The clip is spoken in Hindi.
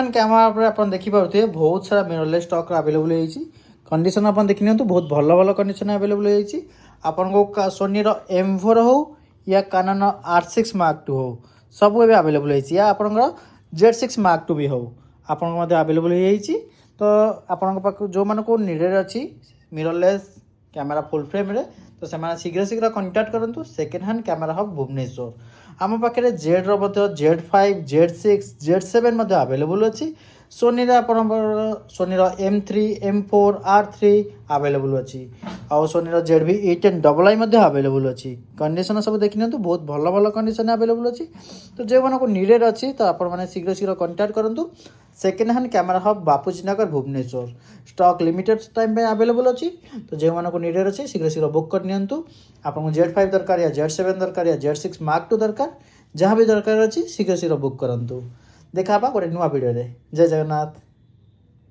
हैंड कैमरा आप देखिपे बहुत सारा मिररलेस स्टॉक अवेलेबल होती कंडीशन आप देखी नि बहुत भल भल कंडीशन अवेलेबल होती आपको सोनी M4 हो या कानन R6 Mark II हो सब ए अवेलेबल होती या आपंकर Z6 Mark II भी हो आपको अवेलेबल हो तो आपण पाक जो मान को नीडेड अच्छी मिररलेस कैमेरा फुल फ्रेम रे तो से शीघ्र शीघ्र कंटाक्ट करूँ second hand camera hub Bhubaneswar आम पाखे Z5 Z6 Z7 अवेलेबल अच्छी Soni Soni M3 M4 R3 available अच्छी आउ सोनी ZV-E10II अवेलेबल अच्छी कंडीशन सब देखी नि बहुत भल भल कंडीशन अवेलेबल अच्छी तो जो मानक नीडेड अच्छी तो आपने शीघ्र शीघ्र कंटाक्ट करूँ सेकेंड हैंड कैमेरा हब बापूजी नगर भुवनेश्वर स्टॉक लिमिटेड टाइम पे अवेलेबल अच्छी तो जो मानक नीडेड अच्छी शीघ्र शीघ्र बुक कर नियंतु आपको Z5 दरकार या Z7 दरकार या Z6 Mark II दरकार जहाँ भी दरकार अच्छी शीघ्र शीघ्र बुक करूँ देखा गोटे नुआ वीडियो जय जगन्नाथ।